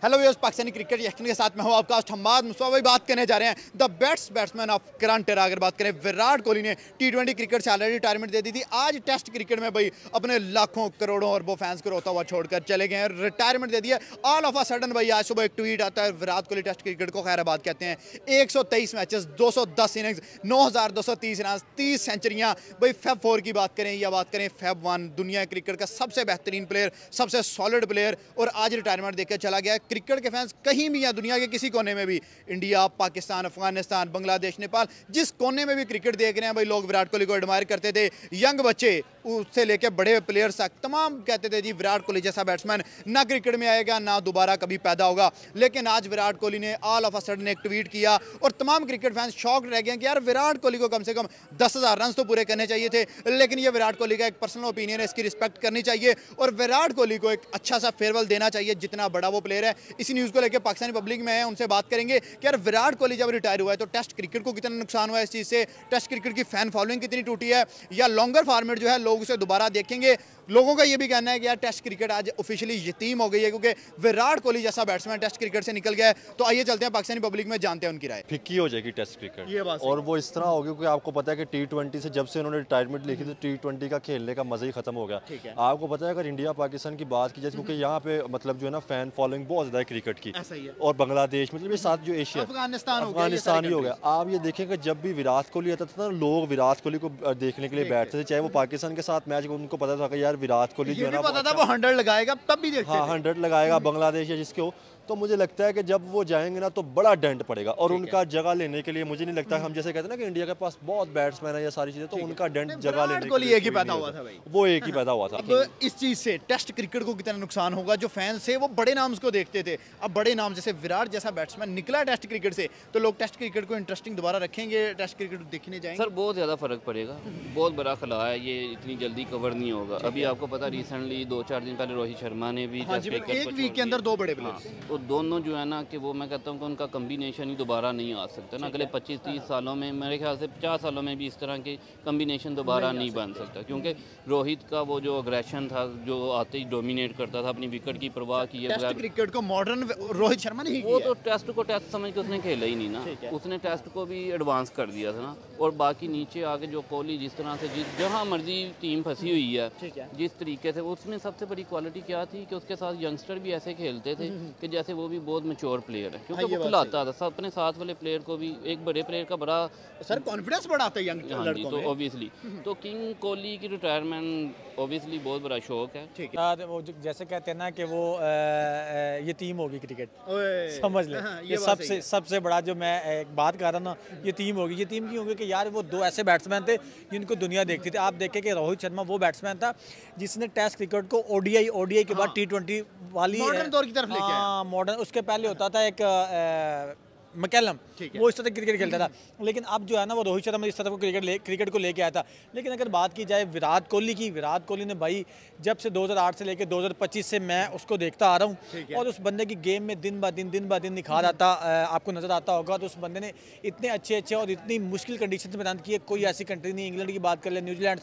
Hello viewers, Pakistani cricket reaction के साथ मैं हूं आपका होस्ट हम्माद मुस्तफा। भाई बात करने जा रहे हैं the best batsman of current era. अगर बात करें, विराट कोहली ने T20 क्रिकेट से ऑलरेडी रिटायरमेंट दे दी थी। आज टेस्ट क्रिकेट में भाई अपने लाखों करोड़ों और वो फैंस को रोता हुआ छोड़कर चले गए हैं, रिटायरमेंट दे दिया। ऑल ऑफ अ सडन भाई आज सुबह एक ट्वीट आता है, विराट कोहली टेस्ट क्रिकेट को खैराबाद कहते हैं। 123 मैचेस, 210 इनिंग्स, 9230 रन, 30 सेंचुरियां। भाई फेब 4 की बात करें या बात करें फेब 1, दुनिया क्रिकेट का सबसे बेहतरीन प्लेयर, सबसे सॉलिड प्लेयर, और आज रिटायरमेंट देकर चला गया। क्रिकेट के फैंस कहीं भी या दुनिया के किसी कोने में भी, इंडिया, पाकिस्तान, अफगानिस्तान, बांग्लादेश, नेपाल, जिस कोने में भी क्रिकेट देख रहे हैं भाई, लोग विराट कोहली को एडमायर करते थे। यंग बच्चे उससे लेके बड़े प्लेयर्स तक तमाम कहते थे जी विराट कोहली जैसा बैट्समैन ना क्रिकेट में आएगा ना दोबारा कभी पैदा होगा। लेकिन आज विराट कोहली ने ऑल ऑफ अ सडन एक ट्वीट किया और तमाम क्रिकेट फैंस शॉक्ड रह गए कि यार विराट कोहली को कम से कम 10,000 रन तो पूरे करने चाहिए थे। लेकिन ये विराट कोहली का एक पर्सनल ओपिनियन है, इसकी रिस्पेक्ट करनी चाहिए और विराट कोहली को एक अच्छा सा फेयरवेल देना चाहिए, जितना बड़ा वो प्लेयर है। इसी न्यूज़ को लेकर पाकिस्तानी पब्लिक में है, उनसे बात करेंगे कि यार विराट कोहली जब रिटायर हुआ है तो टेस्ट क्रिकेट को कितना नुकसान हुआ है इस चीज़ से, टेस्ट क्रिकेट की फैन फॉलोइंग कितनी टूटी है, या लॉन्गर फॉर्मेट जो है लोग उसे दोबारा देखेंगे। लोगों का ये भी कहना है कि यार टेस्ट क्रिकेट आज ऑफिशियली यतीम हो गई है क्योंकि विराट कोहली जैसा बैट्समैन टेस्ट क्रिकेट से निकल गया है। तो आइए चलते हैं पाकिस्तानी पब्लिक में, जानते हैं उनकी राय। फिक्की हो जाएगी टेस्ट क्रिकेट, ये बात और वो इस तरह होगी क्योंकि आपको पता है कि T20 से जब से उन्होंने रिटायरमेंट लिखी तो T20 का खेलने का मजा ही खत्म हो गया। आपको पता है अगर इंडिया पाकिस्तान की बात की जाए, क्योंकि यहाँ पे मतलब जो है ना फैन फॉलोइंग बहुत ज्यादा है क्रिकेट की, और बांग्लादेश मतलब ये साथ जो एशिया अफगानिस्तान ही हो गया। आप ये देखेंगे जब भी विराट कोहली आता था ना, लोग विराट कोहली को देखने के लिए बैठते थे, चाहे वो पाकिस्तान के साथ मैच, उनको पता था कि यार विराट कोहली जो है ना पता था वो 100 लगाएगा, तब भी देखते हाँ 100 लगाएगा बांग्लादेश या जिसके हो। तो मुझे लगता है कि जब वो जाएंगे ना तो बड़ा डेंट पड़ेगा, और उनका जगह लेने के लिए मुझे नहीं लगता, हम जैसे कहते हैं ना कि इंडिया के पास बहुत बैट्समैन है या सारी चीजें, तो उनका डेंट जगह लेने के लिए एक ही पैदा हुआ था भाई, वो एक ही पैदा हुआ था। अब इस चीज से टेस्ट क्रिकेट को कितना नुकसान होगा, जो फैंस थे वो बड़े नाम को देखते थे, अब बड़े नाम जैसे विराट जैसा बैट्समैन निकला टेस्ट क्रिकेट से, तो लोग टेस्ट क्रिकेट को इंटरेस्टिंग दोबारा रखेंगे, टेस्ट क्रिकेट देखने जाएंगे। सर बहुत ज़्यादा फर्क पड़ेगा, बहुत बड़ा खला है, ये इतनी जल्दी कवर नहीं होगा। अभी आपको पता रिसेंटली 2-4 दिन पहले रोहित शर्मा ने भी एक वीक के अंदर 2 बड़े प्लेयर, वो दोनों जो है ना कि वो मैं कहता हूँ कि उनका कम्बिनेशन ही दोबारा नहीं आ सकता ना। अगले 25-30 सालों में, मेरे ख्याल से 50 सालों में भी इस तरह के कम्बिनेशन दोबारा नहीं बन सकता, क्योंकि रोहित का वो जो अग्रेशन था, जो आते ही डोमिनेट करता था, अपनी विकेट की परवाह किए बगैर। क्रिकेट को मॉडर्न रोहित शर्मा ने वो तो टेस्ट को टेस्ट समझ के उसने खेला ही नहीं ना, उसने टेस्ट को भी एडवांस कर दिया था ना। और बाकी नीचे आके जो कोहली जिस तरह से जहाँ मर्जी टीम फंसी हुई है, जिस तरीके से, उसमें सबसे बड़ी क्वालिटी क्या थी कि उसके साथ यंगस्टर भी ऐसे खेलते थे कि जैसे वो भी बहुत मैच्योर प्लेयर है, क्योंकि वो खिलाता था अपने साथ वाले प्लेयर को भी। एक बड़े प्लेयर का बड़ा सर कॉन्फिडेंस बढ़ाता है यंग लड़कों में। तो ऑब्वियसली तो किंग कोहली की रिटायरमेंट ऑब्वियसली बहुत बड़ा शौक है। ठीक है, वो जैसे कहते हैं ना कि वो यतीम होगी क्रिकेट, समझ ले। ये सबसे बड़ा जो मैं एक बात कर रहा हूँ ना, यतीम होगी। यतीम क्यों होगी कि यार वो 2 ऐसे बैट्समैन थे जिनको दुनिया देखती थी। आप देखें कि रोहित शर्मा वो बैट्समैन था जिसने टेस्ट क्रिकेट को ओडीआई के बाद T20 वाली मॉडर्न दौर की तरफ लेके आया। मॉडर्न, उसके पहले होता था एक मैकलम, वो इस तरह क्रिकेट खेलता था। लेकिन अब जो है ना वो रोहित शर्मा इस तरह को क्रिकेट को लेके आया था। लेकिन अगर बात की जाए विराट कोहली की, विराट कोहली ने भाई जब से 2008 से लेकर 2025 से मैं उसको देखता आ रहा हूँ, और उस बंदे की गेम में दिन ब दिन निखार आता आपको नज़र आता होगा। तो उस बंदे ने इतने अच्छे और इतनी मुश्किल कंडीशन में मैदान की है, कोई ऐसी कंट्री नहीं, इंग्लैंड की बात कर ले, न्यूजीलैंड,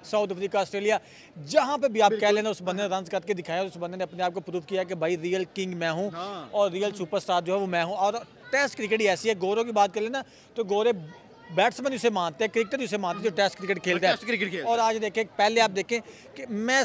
साउथ अफ्रीका, ऑस्ट्रेलिया, जहाँ पे भी आप कह लेना, उस बंदे ने रन करके दिखाया। उस बंदे ने अपने आप को प्रूव किया कि भाई रियल किंग मैं हूँ और रियल सुपरस्टार जो है वो मैं हूँ। और टेस्ट क्रिकेट ही ऐसी है, गौरव की बात कर लेना तो गौरव बैट्समैन उसे मानते हैं, क्रिकेटर उसे मानते हैं जो टेस्ट क्रिकेट खेलता है। और आज देखें, पहले आप देखें कि मैं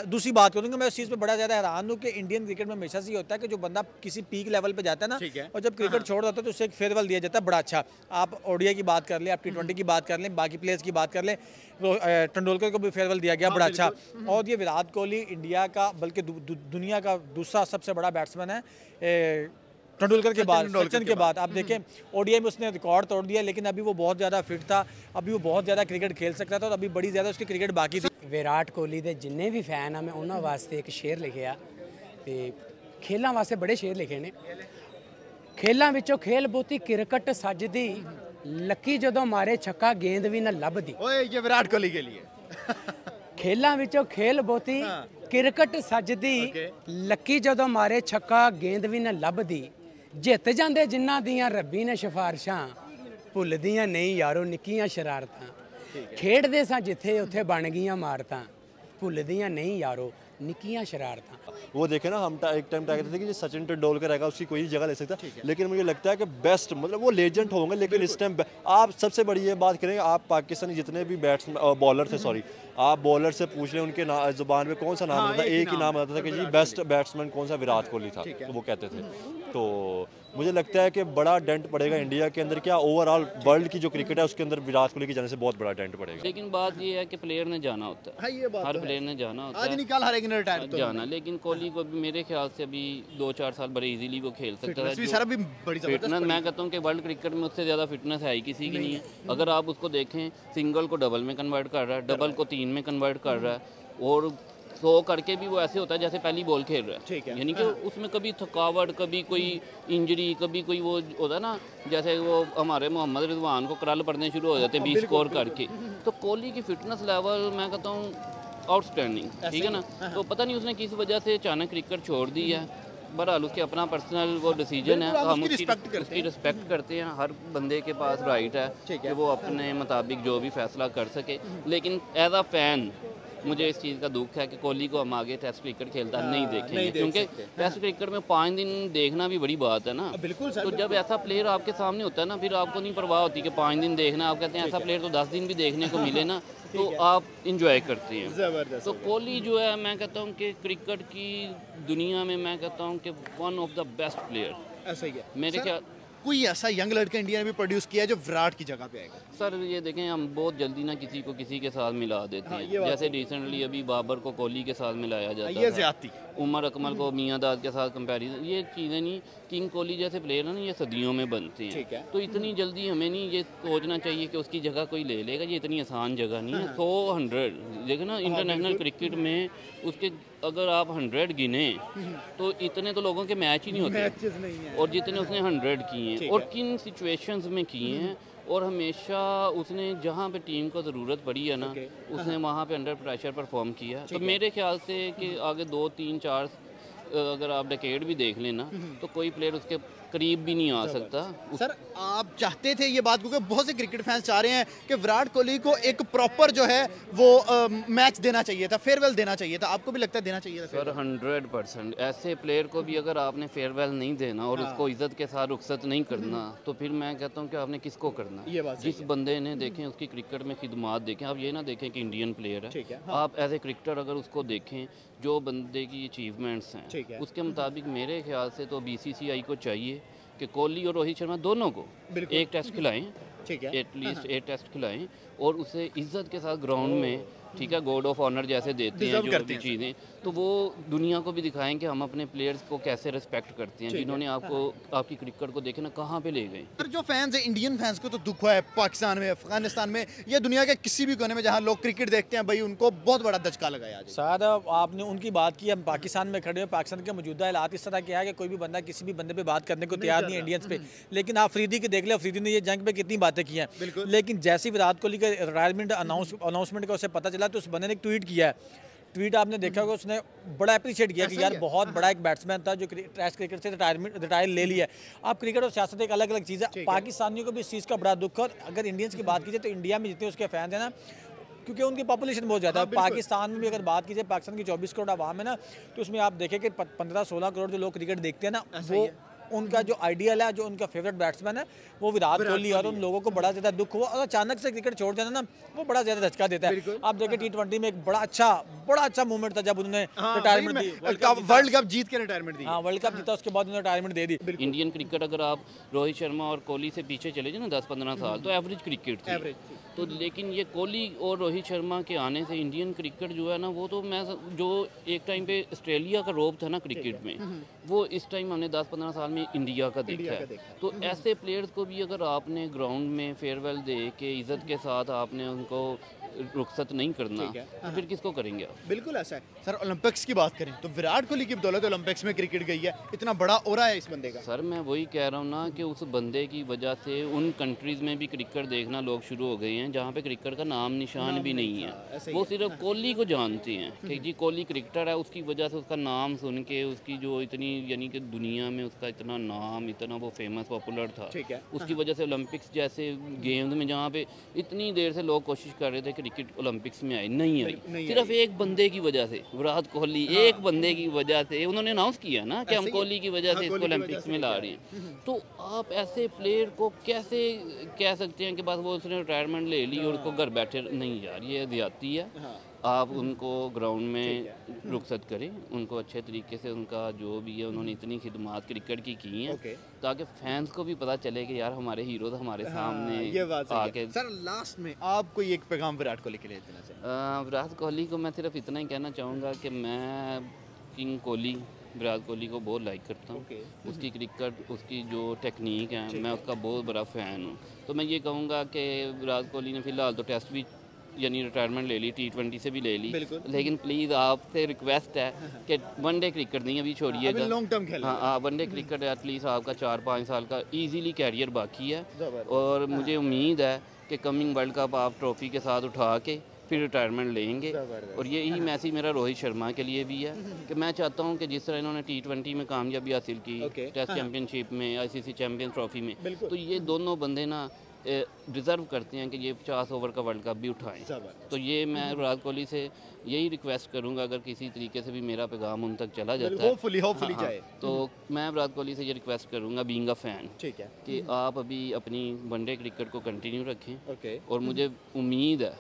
दूसरी बात करूँगा, मैं उस चीज़ पे बड़ा ज़्यादा हैरान हूँ कि इंडियन क्रिकेट में हमेशा से ये होता है कि जो बंदा किसी पीक लेवल पे जाता है ना, और जब क्रिकेट छोड़ जाता है तो उसे एक फेयरवेल दिया जाता है बड़ा अच्छा। आप ओडीआई की बात कर लें, आप T20 की बात कर लें, बाकी प्लेयर्स की बात कर लें, तेंदुलकर को भी फेयरवेल दिया गया बड़ा अच्छा। और ये विराट कोहली इंडिया का बल्कि दुनिया का दूसरा सबसे बड़ा बैट्समैन है तेंदुलकर के बाद, सचिन के बाद। आप देखें ओडीआई में उसने रिकॉर्ड तोड़ दिया, लेकिन अभी वो बहुत ज़्यादा फिट था, अभी वो बहुत ज़्यादा क्रिकेट खेल सकता था, और अभी बड़ी ज़्यादा उसकी क्रिकेट बाकी थी। विराट कोहली के जिन्ने भी फैन आ, मैं उन्होंने वास्ते एक शेर लिखिया, तो खेलों वास्ते बड़े शेर लिखे ने। खेलों विचों खेल बहुती क्रिकेट सजदी, लकी जदों मारे छक्का गेंद भी न लभदी। ये विराट कोहली के लिए खेलों विचों खेल बहुती क्रिकेट सजदी, लकी जदों मारे छक्का गेंद भी न लभदी। जित जाते जिन्हां दियां रब्बी ने सिफारिशां, भुलदियां नहीं यारो निक्कियां शरारतां। खेडदे सां जिथे उत्थे बन गईयां मारतां, भुलदियां नहीं यारो निक्कियां शरारतां। वो देखे ना, हम एक टाइम कहते थे कि सचिन तेंदुलकर रहेगा उसकी कोई जगह ले सकता है, लेकिन मुझे लगता है कि बेस्ट मतलब वो लेजेंड होंगे, लेकिन इस टाइम आप सबसे बड़ी ये बात करें, आप पाकिस्तानी जितने भी बॉलर थे, सॉरी, आप बॉलर से पूछ लें उनके जुबान में कौन सा नाम आता था, एक ही नाम आता था कि जी बेस्ट बैट्समैन कौन सा, विराट कोहली था, तो वो कहते थे। तो मुझे लगता है कि बड़ा डेंट पड़ेगा इंडिया के अंदर, क्या ओवरऑल वर्ल्ड की जो क्रिकेट है उसके अंदर विराट कोहली के जाने से बहुत बड़ा डेंट पड़ेगा। लेकिन बात ये है कि प्लेयर ने जाना होता है, हर प्लेयर ने जाना होता है, आज निकाल हर एक ने रिटायर जाना। लेकिन कोहली को भी मेरे ख्याल से अभी 2-4 साल बड़े इजीली वो खेल सकता है। फिटनेस मैं कहता हूँ कि वर्ल्ड क्रिकेट में उससे ज़्यादा फिटनेस है ही किसी की नहीं है। अगर आप उसको देखें, सिंगल को डबल में कन्वर्ट कर रहा है, डबल को 3 में कन्वर्ट कर रहा है, और 100 करके भी वो ऐसे होता है जैसे पहली बॉल खेल रहा है, यानी कि उसमें कभी थकावट, कभी कोई इंजरी, कभी कोई वो होता है ना, जैसे वो हमारे मोहम्मद रिजवान को करल पड़ने शुरू हो जाते हैं 20 स्कोर करके। तो कोहली की फिटनेस लेवल मैं कहता हूँ आउटस्टैंडिंग, ठीक है ना। तो पता नहीं उसने किस वजह से अचानक क्रिकेट छोड़ दी है, बहरहाल उसके अपना पर्सनल वो डिसीजन है, हम उसकी रिस्पेक्ट करते हैं। हर बंदे के पास राइट है कि वो अपने मुताबिक जो भी फैसला कर सके। लेकिन एज अ फैन मुझे इस चीज़ का दुख है कि कोहली को हम आगे टेस्ट क्रिकेट खेलता नहीं देखेंगे, क्योंकि टेस्ट क्रिकेट में 5 दिन देखना भी बड़ी बात है ना। बिल्कुल सर, तो जब ऐसा प्लेयर आपके सामने होता है ना, फिर आपको नहीं परवाह होती कि 5 दिन देखना, आप कहते हैं ऐसा प्लेयर तो 10 दिन भी देखने को मिले ना, तो आप इंजॉय करते हैं। तो कोहली जो है, मैं कहता हूँ कि क्रिकेट की दुनिया में मैं कहता हूँ कि one of the best player ऐसा ही है मेरे ख्याल। कोई ऐसा यंग लड़का इंडिया ने भी प्रोड्यूस किया है जो विराट की जगह पे आएगा? सर ये देखें, हम बहुत जल्दी ना किसी को किसी के साथ मिला देते हैं। जैसे रिसेंटली अभी बाबर को कोहली के साथ मिलाया जाता है, ज्यादती। उमर अकमल को मियां दाद के साथ कंपैरिजन, ये चीज़ें नहीं। किंग कोहली जैसे प्लेयर है ना, ये सदियों में बनते हैं, तो इतनी जल्दी हमें नहीं ये सोचना चाहिए कि उसकी जगह कोई ले लेगा। ये इतनी आसान जगह नहीं है। 100 देखे ना, इंटरनेशनल क्रिकेट में उसके अगर आप 100 गिने तो इतने तो लोगों के मैच ही नहीं होते, और जितने उसने 100 किए हैं और किन सिचुएशंस में किए हैं, और हमेशा उसने जहाँ पे टीम को ज़रूरत पड़ी है ना, उसने वहाँ पे अंडर प्रेशर परफॉर्म किया। तो मेरे ख्याल से कि आगे 2, 3, 4 अगर आप डेकेड भी देख लेना, तो कोई प्लेयर उसके करीब भी नहीं आ सकता। सर आप चाहते थे ये बात, क्योंकि बहुत से क्रिकेट फैंस चाह रहे हैं कि विराट कोहली को एक प्रॉपर जो है वो मैच देना चाहिए था, फेयरवेल देना चाहिए था। आपको भी लगता है देना चाहिए था? सर 100% ऐसे प्लेयर को भी अगर आपने फेयरवेल नहीं देना और उसको इज्जत के साथ रुखसत नहीं करना, तो फिर मैं कहता हूँ कि आपने किसको करना। जिस बंदे ने देखें उसकी क्रिकेट में खिदमात देखें, आप ये ना देखें कि इंडियन प्लेयर है, आप एज ए क्रिकेटर अगर उसको देखें, जो बंदे की अचीवमेंट्स हैं उसके मुताबिक मेरे ख्याल से तो BCCI को चाहिए कि कोहली और रोहित शर्मा दोनों को एक टेस्ट खिलाएं, एटलीस्ट 8 टेस्ट खिलाएं, और उसे इज्जत के साथ ग्राउंड में, ठीक है, गॉड ऑफ ऑनर जैसे देते हैं जो भी चीज़ें, तो वो दुनिया को भी दिखाएं कि हम अपने प्लेयर्स को कैसे रिस्पेक्ट करते हैं, जिन्होंने आपको आपकी क्रिकेट को देखे ना कहाँ पे ले गए। सर जो फैंस है, इंडियन फैंस को तो दुख हुआ है पाकिस्तान में, अफगानिस्तान में, या दुनिया के किसी भी कोने में जहाँ लोग क्रिकेट देखते हैं, भाई उनको बहुत बड़ा दचका लगाया। सर आपने उनकी बात की, हम पाकिस्तान में खड़े हैं, पाकिस्तान के मौजूदा हालात इस तरह के है कि कोई भी बंदा किसी भी बंदे पे बात करने को तैयार नहीं है इंडियंस पे। लेकिन आप अफरीदी के देख ले, अफरीदी ने ये जंग पे कितनी बातें की हैं, लेकिन जैसे विराट कोहली के रिटायरमेंट अनाउंसमेंट का उसे पता चला, तो उस बंदे ने एक ट्वीट किया है। ट्वीट आपने देखा होगा, उसने बड़ा अप्रिशिएट किया कि यार बहुत बड़ा एक बैट्समैन था जो टेस्ट क्रिकेट से रिटायर ले लिया। आप क्रिकेट और सियासत एक अलग अलग चीज़ है। पाकिस्तानियों को भी इस चीज़ का बड़ा दुख है। और अगर इंडियंस की बात कीजिए तो इंडिया में जितने उसके फैंस हैं ना, क्योंकि उनकी पॉपुलेशन बहुत ज़्यादा है। पाकिस्तान में भी अगर बात कीजिए, पाकिस्तान की 24 करोड़ आवाम है ना, तो उसमें आप देखें कि 15-16 करोड़ जो लोग क्रिकेट देखते हैं ना, वो उनका जो आइडियल है, जो उनका फेवरेट बैट्समैन है, वो विराट कोहली। और उन लोगों को बड़ा ज़्यादा दुख हुआ, और अचानक से क्रिकेट छोड़ देना ना, वो बड़ा ज़्यादा धचका देता है। आप देखें T20 में एक बड़ा अच्छा मूवमेंट था जब उन्होंने रिटायरमेंट दी, वर्ल्ड कप जीत के रिटायरमेंट दी। हाँ, वर्ल्ड कप जीता, उसके बाद उन्होंने रिटायरमेंट दे दी। इंडियन क्रिकेट अगर आप रोहित शर्मा और कोहली से पीछे चले जाए ना 10-15 साल, तो एवरेज क्रिकेट थी। तो लेकिन ये कोहली और रोहित शर्मा के आने से इंडियन क्रिकेट जो है ना, वो तो मैं जो एक टाइम पे ऑस्ट्रेलिया का रोब था ना क्रिकेट में, वो इस टाइम हमने 10-15 साल में इंडिया का देखा है। तो ऐसे प्लेयर्स को भी अगर आपने ग्राउंड में फेयरवेल दे के इज्जत के साथ आपने उनको रुखसत नहीं करना, तो फिर किसको करेंगे आप? बिल्कुल ऐसा है। सर ओलंपिक्स की बात करें तो विराट कोहली की बदौलत ओलंपिक्स में क्रिकेट गई है, इतना बड़ा ओरा है इस बंदे का। सर मैं वही कह रहा हूँ ना कि उस बंदे की वजह से उन कंट्रीज़ में भी क्रिकेट देखना लोग शुरू हो गए हैं जहाँ पे क्रिकेट का नाम निशान भी नहीं है। वो सिर्फ कोहली को जानते हैं कि जी कोहली क्रिकेटर है, उसकी वजह से उसका नाम सुन के उसकी जो इतनी, यानी कि दुनिया में उसका इतना नाम, इतना वो फेमस पॉपुलर था, उसकी वजह से ओलंपिक्स जैसे गेम्स में जहाँ पे इतनी देर से लोग कोशिश कर रहे थे कि क्रिकेट ओलंपिक्स में आई, नहीं आई, सिर्फ एक बंदे की वजह से, विराट कोहली, एक बंदे की वजह से उन्होंने अनाउंस किया ना कि हम कोहली की वजह से इसको ओलंपिक्स में ला रहे हैं। तो आप ऐसे प्लेयर को कैसे कह सकते हैं कि बस वो उसने रिटायरमेंट ले ली और उसको घर बैठे, नहीं यार, ये ज्यादती है। आप उनको ग्राउंड में रुखसत करें, उनको अच्छे तरीके से, उनका जो भी है, उन्होंने इतनी खिदमत क्रिकेट की हैं ताकि फैंस को भी पता चले कि यार हमारे हीरो तो हमारे सामने ये बात आके। सर लास्ट में आप कोई एक पैगाम विराट कोहली के लिए देना चाहिए? विराट कोहली को मैं सिर्फ इतना ही कहना चाहूँगा कि मैं किंग कोहली, विराट कोहली को बहुत लाइक करता हूँ। उसकी क्रिकेट, उसकी जो टेक्निक है, मैं उसका बहुत बड़ा फ़ैन हूँ। तो मैं ये कहूँगा कि विराट कोहली ने फ़िलहाल तो टेस्ट भी यानी रिटायरमेंट ले ली, T20 से भी ले ली, लेकिन प्लीज़ आपसे रिक्वेस्ट है कि वनडे क्रिकेट नहीं अभी छोड़िएगा, लॉन्ग टर्म खेल। हाँ, वनडे क्रिकेट एटलीस्ट आपका 4-5 साल का इजीली कैरियर बाकी है। और मुझे उम्मीद है कि कमिंग वर्ल्ड कप आप ट्रॉफी के साथ उठा के फिर रिटायरमेंट लेंगे। और यही मैसेज मेरा रोहित शर्मा के लिए भी है कि मैं चाहता हूं कि जिस तरह इन्होंने T20 में कामयाबी हासिल की, टेस्ट चैंपियनशिप में, ICC चैंपियंस ट्रॉफी में, तो ये दोनों बंदे ना डिज़र्व करते हैं कि ये 50 ओवर का वर्ल्ड कप भी उठाएं। तो ये मैं विराट कोहली से यही रिक्वेस्ट करूंगा, अगर किसी तरीके से भी मेरा पैगाम उन तक चला जाता है, होपफुली जाए, तो मैं विराट कोहली से ये रिक्वेस्ट करूंगा, बीइंग अ फैन, ठीक है, कि आप अभी अपनी वनडे क्रिकेट को कंटिन्यू रखें। और मुझे उम्मीद है,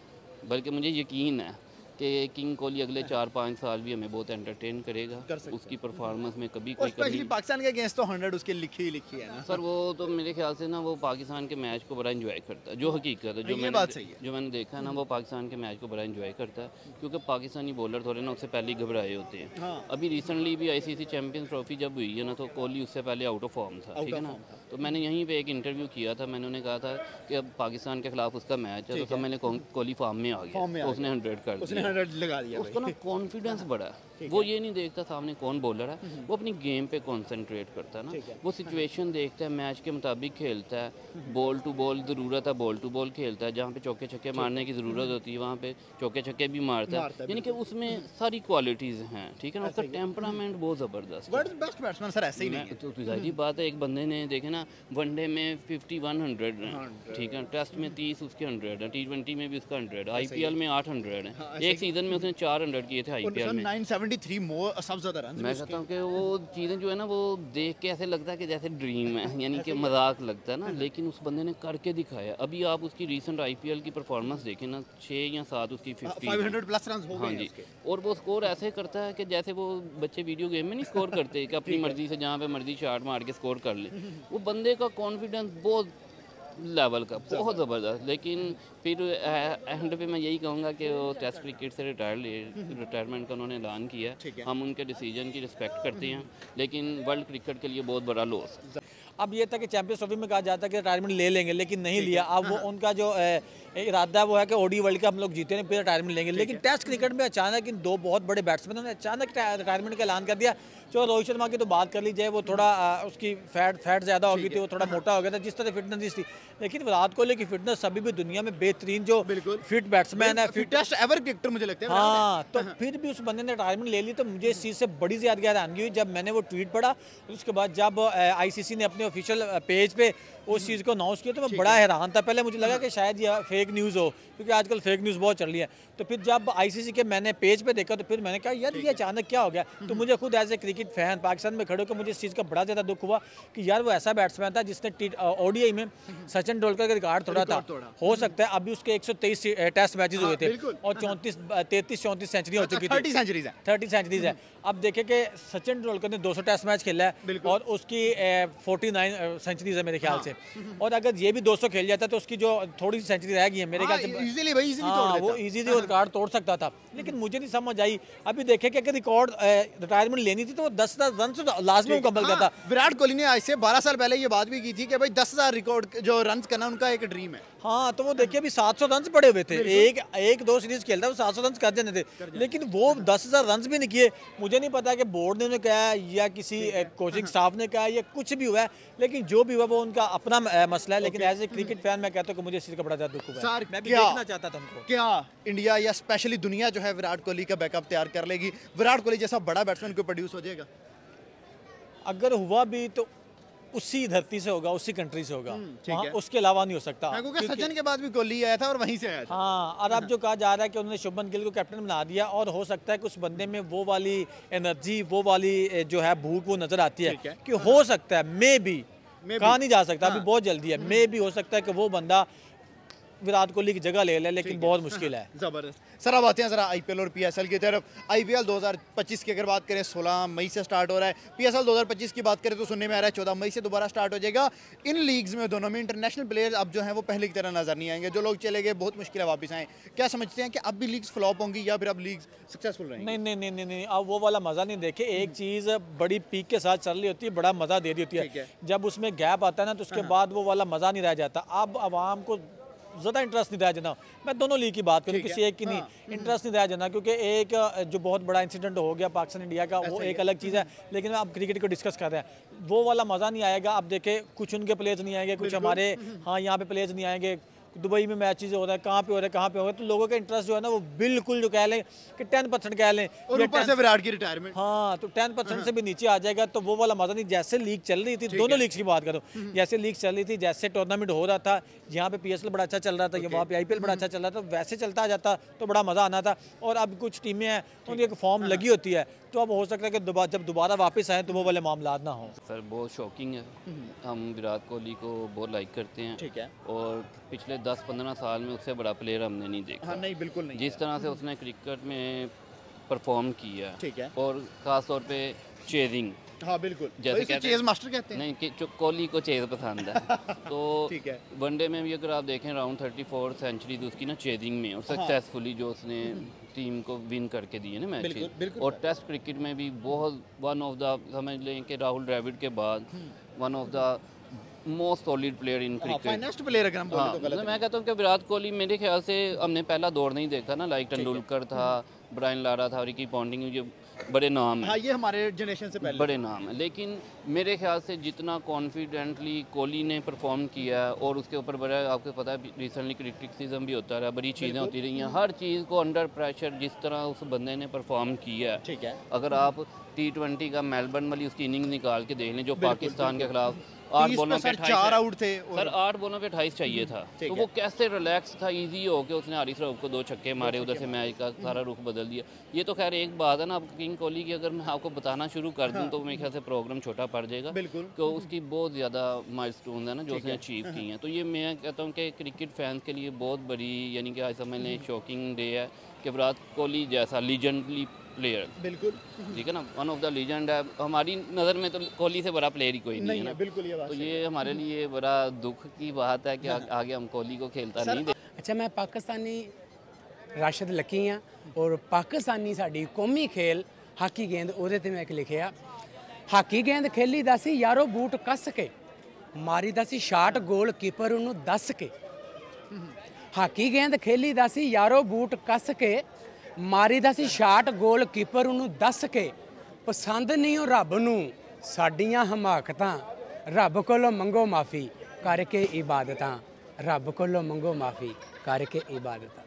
बल्कि मुझे यकीन है कि किंग कोहली अगले 4-5 साल भी हमें बहुत एंटरटेन करेगा। उसकी परफॉर्मेंस में कभी कोई कमी, पाकिस्तान के अगेंस्ट तो 100 उसके लिखी है ना सर। वो तो मेरे ख्याल से ना वो पाकिस्तान के मैच को बड़ा एंजॉय करता है, जो हकीकत है, जो मैंने देखा है ना, वो पाकिस्तान के मैच को बड़ा एंजॉय करता है, क्योंकि पाकिस्तानी बॉलर थोड़े ना उससे पहले घबराए होते हैं। अभी रिसेंटली भी ICC चैंपियंस ट्रॉफी जब हुई है ना, तो कोहली उससे पहले आउट ऑफ फॉर्म था, ठीक है ना। तो मैंने यहीं पे एक इंटरव्यू किया था, मैंने उन्हें कहा था कि अब पाकिस्तान के खिलाफ उसका मैच है, तो सब मैंने कोहली फॉर्म में आ गया, तो उसने 100 कर दिया, 100 लगा दिया। उसका ना कॉन्फिडेंस बड़ा है, वो ये नहीं देखता सामने कौन बॉलर है, वो अपनी गेम पे कंसंट्रेट करता है ना, वो सिचुएशन देखता है, मैच के मुताबिक खेलता है, बॉल टू बॉल ज़रूरत है, बॉल टू बॉल खेलता है, जहाँ पे चौके छक्के मारने की ज़रूरत होती है वहाँ पे चौके छक्के भी मारता है, यानी कि उसमें सारी क्वालिटीज़ हैं, ठीक है ना। उसका टेम्परामेंट बहुत ज़बरदस्त है, बेस्ट बैट्समैन सर, ऐसे ही नहीं है। तो जाहिर बात है, एक बंदे ने देखे ना वनडे में 5100 ठीक है, टेस्ट में 30 उसके 100 है, T20 में भी उसका 100, IPL में 800 है, एक सीज़न में उसने 400 किए थे IPL में, 973 मोर सबसे ज़्यादा रन। मैं कहता हूँ कि वो चीज़ें जो है ना, वो देख के ऐसे लगता है कि जैसे ड्रीम है, यानी कि मजाक लगता है ना, लेकिन उस बंदे ने करके दिखाया। अभी आप उसकी रिसेंट IPL की परफॉर्मेंस देखें ना, 6 या 7 उसकी 500 प्लस रन हो गए। हाँ जी, और वो स्कोर ऐसे करता है कि जैसे वो बच्चे वीडियो गेम में नहीं स्कोर करते कि अपनी मर्जी से जहाँ पे मर्जी शॉट मार के स्कोर कर ले, वो बंदे का कॉन्फिडेंस बहुत लेवल का, बहुत ज़बरदस्त। लेकिन फिर एंड पे मैं यही कहूँगा कि वो टेस्ट क्रिकेट से रिटायरमेंट का उन्होंने ऐलान किया है, हम उनके डिसीजन की रिस्पेक्ट करते हैं, लेकिन वर्ल्ड क्रिकेट के लिए बहुत बड़ा लॉस। अब ये था कि चैंपियंस ट्रॉफी में कहा जाता है कि रिटायरमेंट ले लेंगे, लेकिन नहीं लिया। अब वो उनका जो इरादा है वो है कि ODI वर्ल्ड कप हम लोग जीते नहीं, फिर रिटायरमेंट लेंगे। लेकिन टेस्ट क्रिकेट में अचानक इन दो बहुत बड़े बैट्समैनों ने अचानक रिटायरमेंट का ऐलान कर दिया। चलो रोहित शर्मा की तो बात कर ली जाए, वो थोड़ा उसकी फैट ज़्यादा हो गई थी, वो थोड़ा मोटा हो गया था, जिस तरह फिटनेस थी। लेकिन विराट कोहली की फिटनेस अभी भी दुनिया में बेहतरीन जो फिट बैट्समैन है, फिटेस्ट एवर क्रिकेटर मुझे लगता है। हाँ, तो फिर भी उस बंदे ने रिटायरमेंट ले ली, तो मुझे इस चीज़ से बड़ी ज़्यादा हैरानगी हुई जब मैंने वो ट्वीट पढ़ा। उसके बाद जब ICC ने अपने ऑफिशियल पेज पे उस चीज़ को अनाउंस किया, तो मैं बड़ा हैरान था। पहले मुझे लगा कि शायद ये फेक न्यूज़ हो, क्योंकि आजकल फेक न्यूज़ बहुत चल रही है। तो फिर जब ICC के मैंने पेज पे देखा, तो फिर मैंने कहा यार ये अचानक क्या हो गया। तो मुझे खुद as a cricket fan Pakistan में खड़े होकर मुझे इस चीज़ का बड़ा ज़्यादा दुख हुआ कि यार वो ऐसा बैट्समैन था जिसने ODI में सचिन तेंदुलकर का रिकॉर्ड तोड़ा था। हो सकता है अभी उसके 123 टेस्ट मैचेस हुए थे और 33-34 सेंचुरी हो चुकी थी, 30 सेंचुरीज है। अब देखें कि सचिन तेंदुलकर ने 200 टेस्ट मैच खेला है और उसकी 49 सेंचुरीज है मेरे ख्याल से। और अगर ये भी 200 खेल जाता तो उसकी जो थोड़ी सी सेंचुरी रह गई है मेरे ख्याल से, वो इजीली वो रिकॉर्ड तोड़ सकता था। लेकिन मुझे नहीं समझ आई। अभी देखें कि अगर रिकॉर्ड रिटायरमेंट लेनी थी तो वो 10,000 रन से लाजमी मुकम्मल करता। विराट कोहली ने आज से 12 साल पहले ये बात भी की थी कि भाई 10,000 रिकॉर्ड जो रन करना उनका एक ड्रीम है। हाँ, तो वो देखिए अभी 700 रन पड़े हुए थे, एक दो सीरीज खेलता है वो 700 रन कर देने थे, लेकिन वो 10,000 रन भी नहीं किए। मुझे नहीं पता कि बोर्ड ने उन्हें कहा या किसी कोचिंग स्टाफ ने कहा या कुछ भी हुआ है, लेकिन जो भी हुआ वो उनका अपना मसला है। लेकिन एज ए क्रिकेट फैन मैं कहता हूँ कि मुझे इस चीज़ का बड़ा ज़्यादा दुख हुआ है। मैं भी देखना चाहता था उनको। क्या इंडिया या स्पेशली दुनिया जो है विराट कोहली का बैकअप तैयार कर लेगी? विराट कोहली जैसा बड़ा बैट्समैन को प्रोड्यूस हो जाएगा? अगर हुआ भी तो उसी धरती से होगा, उसी कंट्री से होगा, ठीक है। उसके अलावा नहीं हो सकता। हाँ, क्योंकि सचिन के बाद भी कोहली आया था और वहीं से आया था। हाँ, और अब जो कहा जा रहा है कि उन्होंने शुभमन गिल को कैप्टन बना दिया, और हो सकता है कि उस बंदे में वो वाली एनर्जी, वो वाली जो है भूख वो नजर आती है कि हो सकता है मे भी, कहा नहीं जा सकता, अभी बहुत जल्दी है, मे भी हो सकता है कि वो बंदा विराट कोहली की जगह ले ले, लेकिन बहुत मुश्किल है। जबरदस्त। सर अब आते हैं जरा आईपीएल और पीएसएल की तरफ। आईपीएल 2025 की अगर बात करें 16 मई से स्टार्ट हो रहा है। पीएसएल 2025 की बात करें तो सुनने में आ रहा है 14 मई से दोबारा स्टार्ट हो जाएगा। इन लीग्स में दोनों में इंटरनेशनल प्लेयर्स अब जो हैं वो पहले की तरह नजर नहीं आएंगे। जो लोग चले गए बहुत मुश्किल है वापस आए। क्या समझते हैं कि अब भी लीग्स फ्लॉप होंगी या फिर अब लीग्स सक्सेसफुल रहेंगी? नहीं नहीं नहीं नहीं नहीं, अब वो वाला मज़ा नहीं। देखे, एक चीज़ बड़ी पीक के साथ चल रही होती है, बड़ा मज़ा दे रही होती है, जब उसमें गैप आता है ना तो उसके बाद वो वाला मज़ा नहीं रह जाता। अब आवाम को ज़्यादा इंटरेस्ट नहीं रहा जाना। मैं दोनों लीग की बात करूँ, किसी एक की नहीं, इंटरेस्ट नहीं रहा जाना, क्योंकि एक जो बहुत बड़ा इंसिडेंट हो गया पाकिस्तान इंडिया का, वो एक अलग चीज़ है, लेकिन अब क्रिकेट को डिस्कस कर रहे हैं, वो वाला मज़ा नहीं आएगा। अब देखे, कुछ उनके प्लेयर्स नहीं आएंगे, कुछ हमारे हाँ यहाँ पे प्लेयर्स नहीं आएंगे। दुबई में मैचेस हो रहा है, कहाँ पे हो रहा है, कहाँ पे हो रहा है, तो लोगों का इंटरेस्ट जो है ना वो बिल्कुल जो कह लें कि 10% कह लें, और ऊपर से विराट की रिटायरमेंट, हाँ, तो 10% से भी नीचे आ जाएगा, तो वो वाला मजा नहीं। जैसे लीग चल रही थी, दोनों लीग्स की बात करो, जैसे लीग चल रही थी, जैसे टूर्नामेंट हो रहा था, यहाँ पे पीएसएल बड़ा अच्छा चल रहा था, वहाँ पे आईपीएल बड़ा अच्छा चल रहा था, वैसे चलता जाता तो बड़ा मजा आना था। और अब कुछ टीमें हैं उनकी एक फॉर्म लगी होती है, तो अब हो सकता है कि जब दोबारा वापस आए तो वो वाले मामला ना हो। सर बहुत शॉकिंग है, हम विराट कोहली को बहुत लाइक करते हैं, ठीक है, और पिछले 10-15 साल में उससे बड़ा प्लेयर हमने नहीं देखा। हाँ, नहीं बिल्कुल नहीं। जिस तरह से उसने क्रिकेट में परफॉर्म किया, ठीक है, और ख़ास तौर पे चेजिंग, हाँ बिल्कुल, जैसे तो चेज मास्टर कहते हैं। नहीं कि कोहली को चेज पसंद है तो ठीक है, वनडे में भी अगर आप देखें राउंड 34 सेंचुरी उसकी ना चेजिंग में, और सक्सेसफुली जो उसने टीम को विन करके दिए ना मैच। और टेस्ट क्रिकेट में भी बहुत वन ऑफ द, समझ लें कि राहुल द्रविड़ के बाद one of the most solid player in cricket, finest player अगर हम बोलें तो गलत मैं कहता हूँ कि विराट कोहली मेरे ख्याल से हमने पहला दौर नहीं देखा ना, लाइक तेंदुलकर था, ब्रायन लारा था, रिकी पॉन्टिंग, ये बड़े नाम हैं। हाँ, ये हमारे जनरेशन से पहले बड़े नाम हैं, लेकिन मेरे ख्याल से जितना कॉन्फिडेंटली कोहली ने परफॉर्म किया, और उसके ऊपर बड़ा, आपको पता है रिसेंटली क्रिटिसिज्म भी होता रहा, बड़ी चीज़ें होती रही हैं, हर चीज़ को अंडर प्रेशर जिस तरह उस बंदे ने परफॉर्म किया, ठीक है। अगर आप T20 का मेलबर्न वाली उसकी इनिंग निकाल के देख लें, जो पाकिस्तान के खिलाफ 8 बॉलों पे 4 आउट थे, सर 8 बॉलों पे 28 चाहिए था, तो वो कैसे रिलैक्स था, इजी हो के उसने हारिस रऊफ को 2 छक्के मारे, उधर से मैच का सारा रुख बदल दिया। ये तो खैर एक बात है ना, अब किंग कोहली की अगर मैं आपको बताना शुरू कर दूं तो मेरे ख्याल से प्रोग्राम छोटा पड़ जाएगा, तो उसकी बहुत ज़्यादा माइलस्टोन है ना जो उसने अचीव की हैं। तो ये मैं कहता हूँ कि क्रिकेट फैंस के लिए बहुत बड़ी, यानी कि आज समझ लें शॉकिंग डे है कि विराट कोहली जैसा लीजेंडली प्लेयर, बिल्कुल ठीक है ना, वन ऑफ द लीजेंड है, हमारी नज़र में तो कोहली से बड़ा प्लेयर ही कोई नहीं है ना, बिल्कुल ये बात। तो ये हमारे लिए बड़ा दुख की बात है कि आगे हम कोहली को खेलता नहीं देख। अच्छा, मैं पाकिस्तानी राशिद लकी हाँ, और पाकिस्तानी साड़ी कौमी खेल हाकी गेंद, ਉਹਦੇ ਤੇ ਮੈਂ ਇੱਕ ਲਿਖਿਆ, ਹਾਕੀ ਗੇਂਦ ਖੇਲੀ ਦਾ ਸੀ ਯਾਰੋ ਬੂਟ ਕੱਸ ਕੇ, ਮਾਰੀ ਦਾ ਸੀ ਸ਼ਾਟ ਗੋਲ ਕੀਪਰ ਉਹਨੂੰ ਦੱਸ ਕੇ, ਹਾਕੀ ਗੇਂਦ ਖੇਲੀ ਦਾ ਸੀ ਯਾਰੋ ਬੂਟ ਕੱਸ ਕੇ, ਮਾਰੀ ਦਾ ਸੀ ਸ਼ਾਟ ਗੋਲ ਕੀਪਰ ਉਹਨੂੰ ਦੱਸ ਕੇ, ਪਸੰਦ ਨਹੀਂ ਉਹ ਰੱਬ ਨੂੰ ਸਾਡੀਆਂ ਹਮਾਕਤਾਂ, ਰੱਬ ਕੋਲੋਂ ਮੰਗੋ ਮਾਫੀ ਕਰਕੇ ਇਬਾਦਤਾਂ, ਰੱਬ ਕੋਲੋਂ ਮੰਗੋ ਮਾਫੀ ਕਰਕੇ ਇਬਾਦਤਾਂ।